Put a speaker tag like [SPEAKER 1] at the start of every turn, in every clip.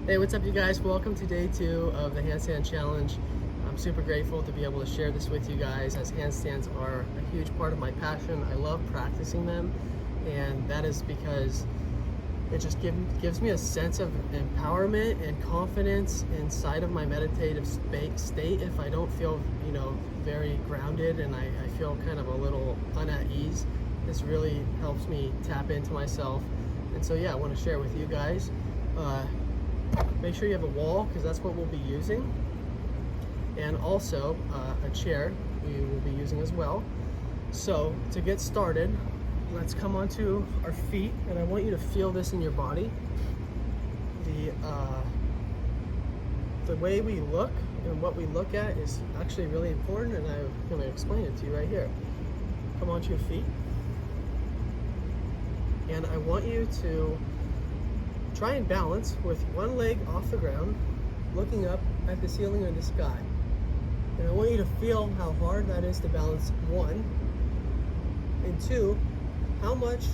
[SPEAKER 1] Hey, what's up you guys? Welcome to day 2 of the handstand challenge. I'm super grateful to be able to share this with you guys, as handstands are a huge part of my passion. I love practicing them, and that is because it just gives me a sense of empowerment and confidence inside of my meditative state. If I don't feel, very grounded and I feel kind of a little at ease, this really helps me tap into myself. And so yeah, I want to share with you guys. Make sure you have a wall, because that's what we'll be using, and also a chair we will be using as well. So to get started, let's come onto our feet, and I want you to feel this in your body. The way we look and what we look at is actually really important, and I'm going to explain it to you right here. Come onto your feet, and I want you to try and balance with one leg off the ground, looking up at the ceiling or the sky. And I want you to feel how hard that is to balance, one, and two, how much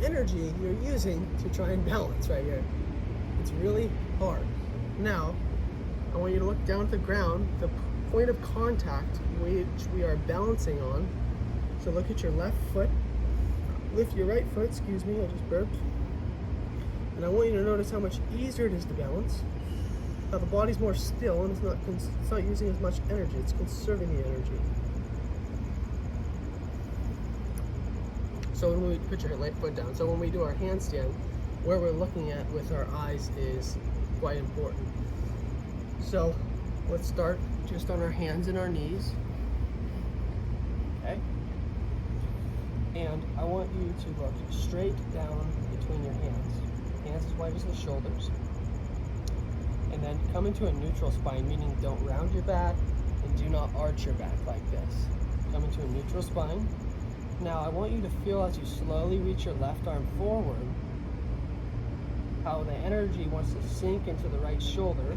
[SPEAKER 1] energy you're using to try and balance right here. It's really hard. Now, I want you to look down at the ground, the point of contact which we are balancing on. So look at your left foot, lift your right foot, excuse me, I just burped. And I want you to notice how much easier it is to balance, how the body's more still and it's not using as much energy, it's conserving the energy. So when we put your right foot down, so when we do our handstand, where we're looking at with our eyes is quite important. So let's start just on our hands and our knees, okay? And I want you to look straight down between your hands. Hands as wide as the shoulders, and then come into a neutral spine, meaning don't round your back and do not arch your back like this. Come into a neutral spine. Now I want you to feel, as you slowly reach your left arm forward, how the energy wants to sink into the right shoulder,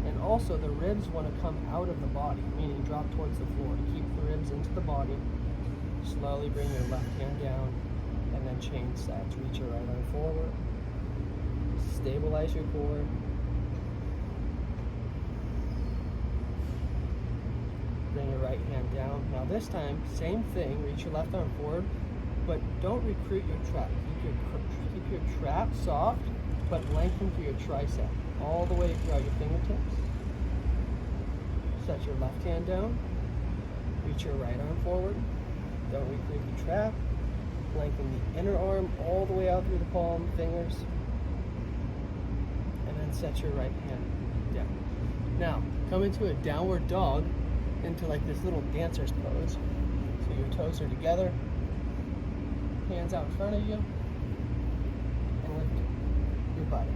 [SPEAKER 1] and also the ribs want to come out of the body, meaning drop towards the floor. Keep the ribs into the body. Slowly bring your left hand down, and then change that to reach your right arm forward. Stabilize your core. Bring your right hand down. Now this time, same thing, reach your left arm forward, but don't recruit your trap. Keep your trap soft, but lengthen through your tricep, all the way throughout your fingertips. Set your left hand down, reach your right arm forward. Don't recruit the trap. Lengthen the inner arm all the way out through the palm, fingers. Set your right hand down. Now, come into a downward dog, into like this little dancer's pose. So your toes are together, hands out in front of you, and lift your buttock.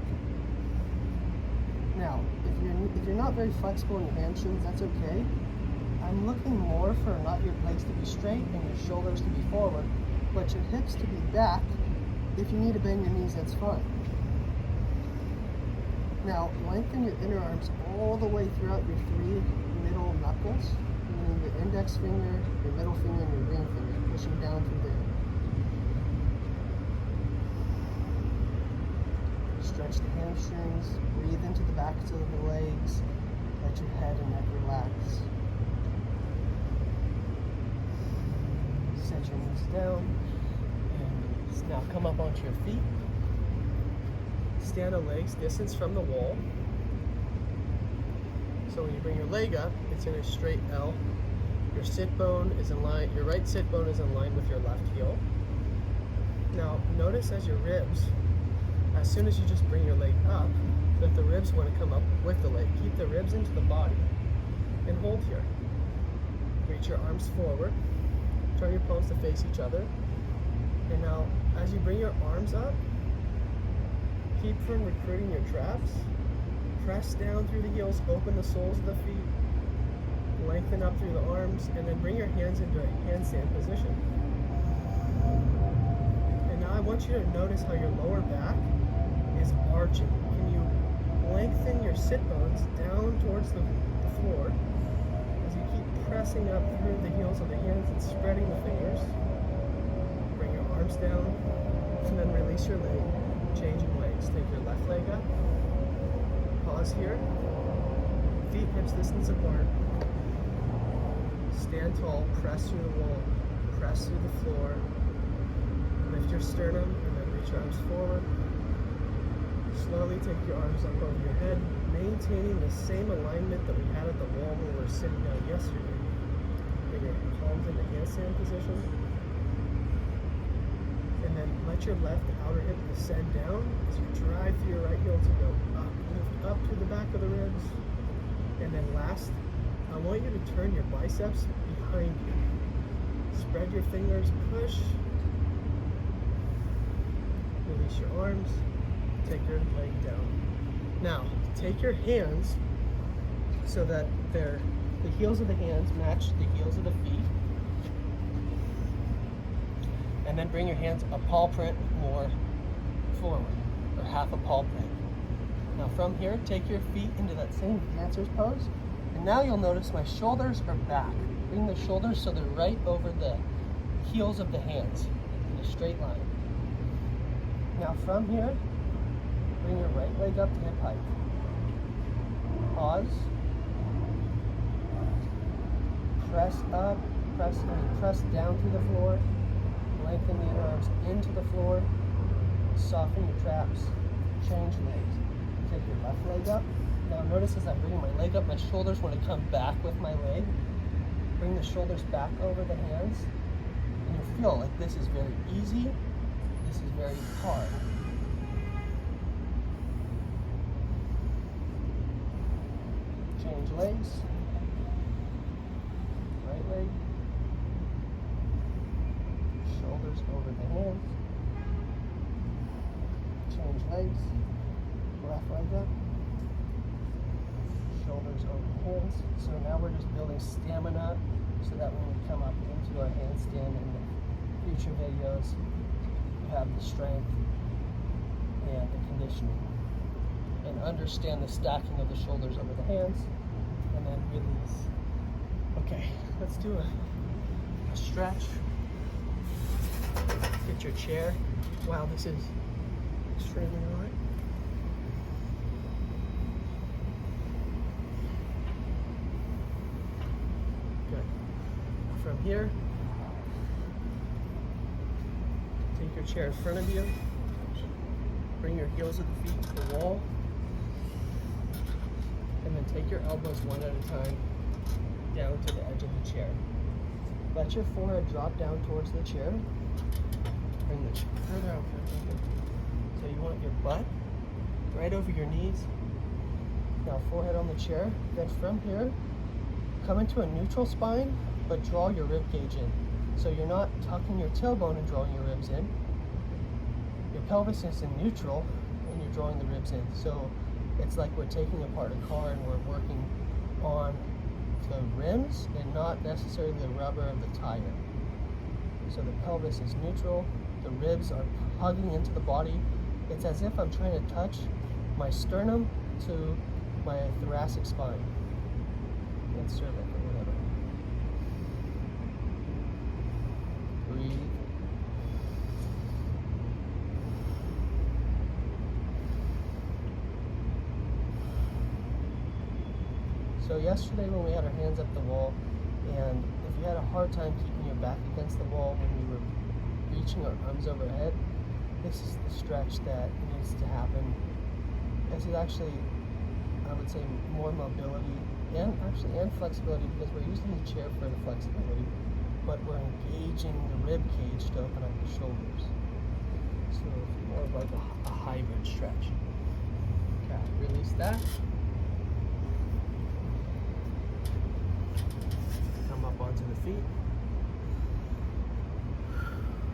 [SPEAKER 1] Now, if you're not very flexible in your hamstrings, that's okay. I'm looking more for not your legs to be straight and your shoulders to be forward, but your hips to be back. If you need to bend your knees, that's fine. Now, lengthen your inner arms all the way throughout your 3 middle knuckles, meaning your index finger, your middle finger, and your ring finger, pushing down through there. Stretch the hamstrings, breathe into the backs of the legs, let your head and neck relax. Set your knees down, and now come up onto your feet. Stand on legs distance from the wall. So when you bring your leg up, it's in a straight L. Your sit bone is in line, your right sit bone is in line with your left heel. Now notice as your ribs, as soon as you just bring your leg up, that the ribs want to come up with the leg. Keep the ribs into the body and hold here. Reach your arms forward, turn your palms to face each other. And now as you bring your arms up, keep from recruiting your traps. Press down through the heels, open the soles of the feet, lengthen up through the arms, and then bring your hands into a handstand position. And now I want you to notice how your lower back is arching. Can you lengthen your sit bones down towards the floor as you keep pressing up through the heels of the hands and spreading the fingers? Bring your arms down, and then release your leg, changing legs. Take your left leg up, Pause here. Feet hips distance apart. Stand tall, press through the wall, press through the floor. Lift your sternum and then reach your arms forward. Slowly take your arms up over your head, maintaining the same alignment that we had at the wall when we were sitting down yesterday. Bring your palms in the handstand position. And then let your left outer hip descend down as you drive through your right heel to go up. Lift up to the back of the ribs. And then last, I want you to turn your biceps behind you. Spread your fingers, push. Release your arms. Take your leg down. Now, take your hands so that the heels of the hands match the heels of the feet. And then bring your hands a paw print more forward, or half a paw print. Now from here, take your feet into that same dancer's pose. And now you'll notice my shoulders are back. Bring the shoulders so they're right over the heels of the hands in a straight line. Now from here, bring your right leg up to hip height. Pause. Press up, press down through the floor. Lengthen the inner arms into the floor. Soften your traps. Change legs. Take your left leg up. Now notice as I'm bringing my leg up, my shoulders want to come back with my leg. Bring the shoulders back over the hands. And you feel like this is very easy. This is very hard. Change legs. Right leg. Shoulders over the hands. Change legs. Left leg up. Shoulders over the hands. So now we're just building stamina so that when we come up into our handstand in the future videos, you have the strength and the conditioning. And understand the stacking of the shoulders over the hands, and then release. Okay, let's do a stretch. Get your chair. Wow, this is extremely hard. Good. From here, take your chair in front of you. Bring your heels of the feet to the wall. And then take your elbows one at a time down to the edge of the chair. Let your forehead drop down towards the chair. Bring the chair further out. So you want your butt right over your knees. Now forehead on the chair. Then from here, come into a neutral spine, but draw your rib cage in. So you're not tucking your tailbone and drawing your ribs in. Your pelvis is in neutral and you're drawing the ribs in. So it's like we're taking apart a car and we're working on the rims and not necessarily the rubber of the tire. So the pelvis is neutral, the ribs are hugging into the body. It's as if I'm trying to touch my sternum to my thoracic spine and cervix or whatever. Breathe. So yesterday when we had our hands up the wall, and if you had a hard time keeping your back against the wall when we were reaching our arms overhead, this is the stretch that needs to happen. This is actually, I would say, more mobility and flexibility, because we're using the chair for the flexibility, but we're engaging the rib cage to open up the shoulders. So it's more of like a hybrid stretch. Okay, release that. Onto the feet.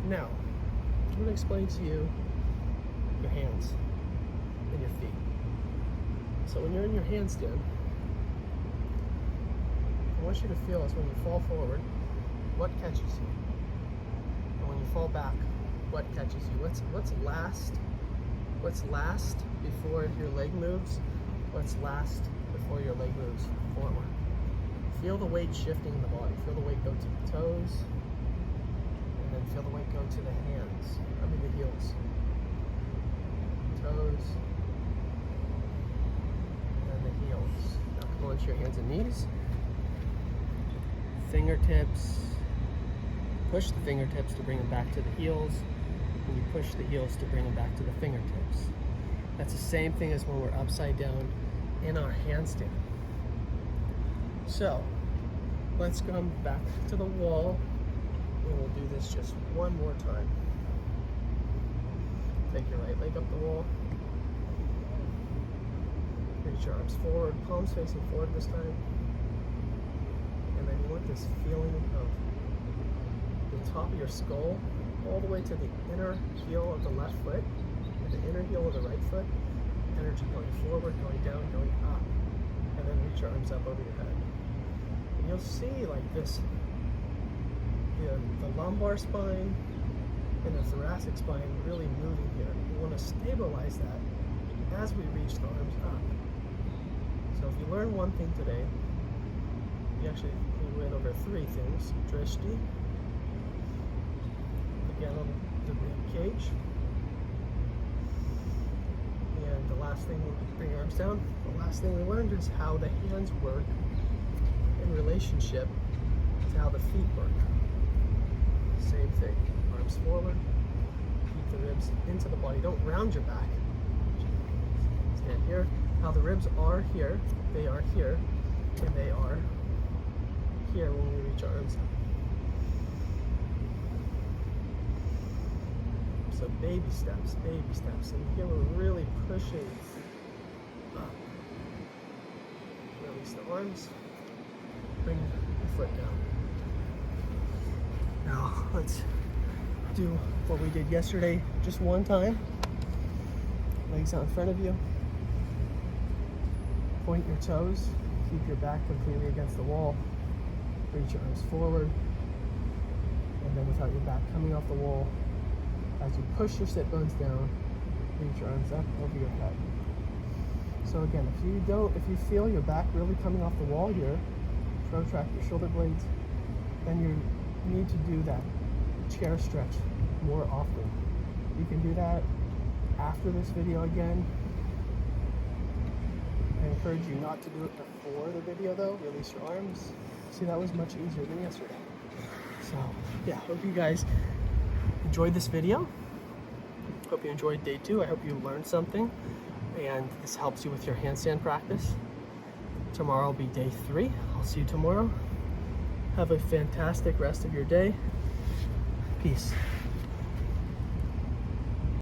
[SPEAKER 1] Now, I'm going to explain to you your hands and your feet. So when you're in your handstand, I want you to feel as when you fall forward, what catches you? And when you fall back, what catches you? What's last before your leg moves? What's last before your leg moves forward? Feel the weight shifting in the body. Feel the weight go to the toes, and then feel the weight go to the hands, the heels. Toes, onto your hands and knees. Fingertips. Push the fingertips to bring them back to the heels, and you push the heels to bring them back to the fingertips. That's the same thing as when we're upside down in our handstand. So let's come back to the wall, and we'll do this just one more time. Take your right leg up the wall. Reach your arms forward, palms facing forward this time. And then you want this feeling of the top of your skull all the way to the inner heel of the left foot and the inner heel of the right foot. Energy going forward, going down, going up. And then reach your arms up over your head. And you'll see like this, the lumbar spine and the thoracic spine really moving here. You want to stabilize that as we reach the arms up. So if you learn one thing today, we went over 3 things. Drishti, again on the rib cage, and the last thing, bring your arms down. The last thing we learned is how the hands work in relationship to how the feet work. Same thing, arms forward, keep the ribs into the body. Don't round your back. Stand here. How the ribs are here, they are here, and they are here when we reach our arms up. So baby steps, baby steps. And here we're really pushing up. Release the arms, bring your foot down. Now let's do what we did yesterday just one time. Legs out in front of you. Point your toes, keep your back completely against the wall. Reach your arms forward, and then without your back coming off the wall, as you push your sit bones down, reach your arms up over your head. So again, if you feel your back really coming off the wall here, protract your shoulder blades, then you need to do that chair stretch more often. You can do that after this video again. I encourage you not to do it before the video though. Release your arms. See, that was much easier than yesterday. So yeah, hope you guys enjoyed this video. Hope you enjoyed day 2. I hope you learned something and this helps you with your handstand practice. Tomorrow will be day 3. I'll see you tomorrow. Have a fantastic rest of your day. Peace.